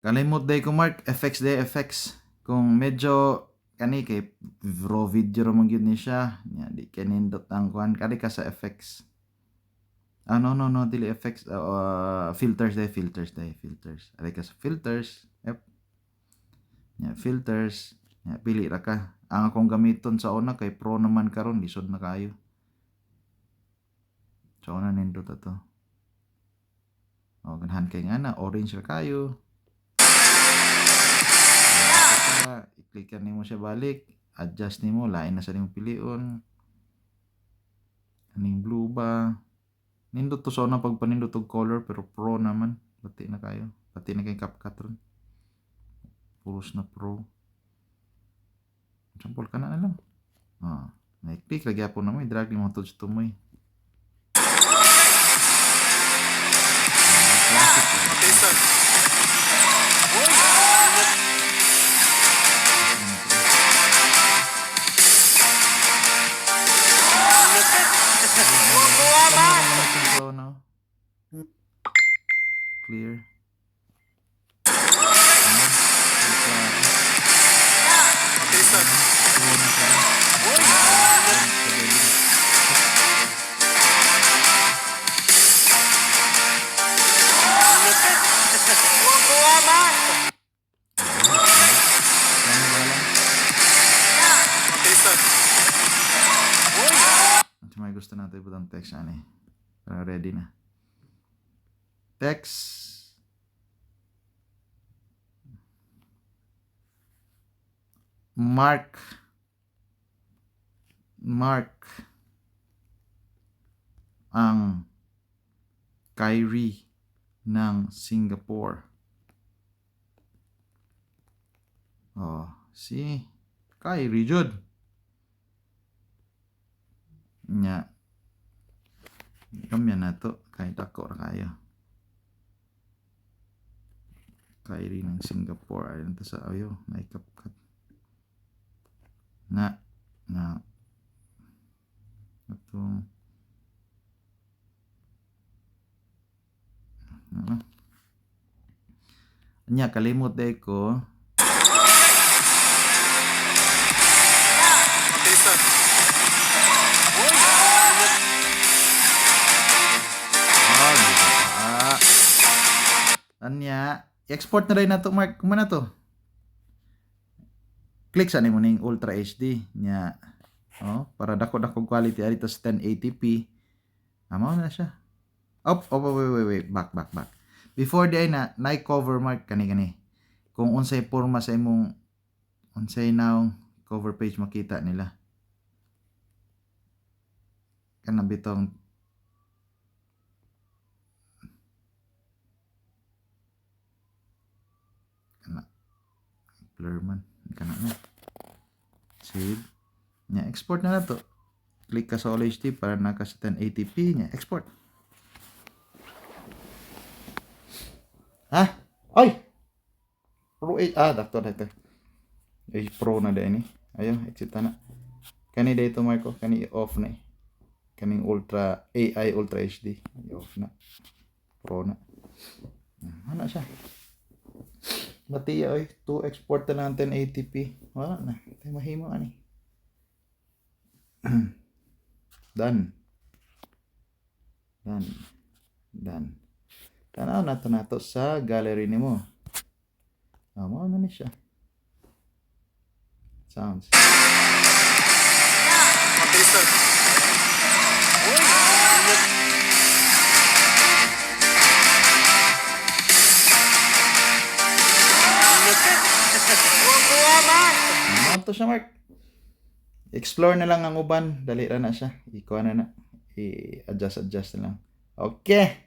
Kalimot day ko Mark, effects day effects. Kung medyo kani kay raw video ra man gyud ni siya, nya di kay nindot ang kuan kani ka sa effects. No, dili effects, filters. Ari ka sa filters. Yep. Nya filters, nya pili ra ka. Ang akong gamiton sa una kay pro naman karon lisod na kayo. So una nindot ato. O ganahan kay nga na orange ra kayo. I-clickan nimo siya balik, adjust nimo lain na sa nimo pilion. Aning blue ba? Nindot to sa una pagpanindot og color pero pro naman. Pati na kayo. Pati na kay CapCut ron. Puros na pro. Sample ka na lang. Na-click lagi po na mo. I-drag nimo to sa tumoy. Okay, sir. Clear. Okay, sir. Okay, sir. May gusto natin ibutang text ani. Para ready na. Text. Mark ang Kyrie ng Singapore. Si Kyrie jud. Nya. Kamyan na to. Kahit ako ra kayo. Kyrie ng Singapore. Ayun to sa ayo. Naikapkat. Na. Ito. Nya kalimot day ko. Okay, sir. Anya, export na rin na to Mark. Kumana to? Click sa nimo ning Ultra HD nya. Para dako quality ari to 1080p. Amo na siya. Wait. Back. Before di ay na cover Mark kani. Kung unsay forma sa imong unsay now cover page makita nila. Kana bitong blur man kana na. Save. Nya export na to. Click ka sa All HD para naka sa 1080p nya export. Ay. Pro 8 dakto. Pro na din ni. Ayo exit na. Kani dito Marco, kani off na. Kaning Ultra AI Ultra HD off na. Pro na. Ano siya? Matiya oy, to export na ng 1080p. Wala na. Tayo mahimo ani. Done. Tanaw na to sa gallery nimo. Mo na ni siya. Sounds. Okay, sir. To siya Mark. Explore na lang ang uban, dali ra na siya. I-adjust na lang. Okay.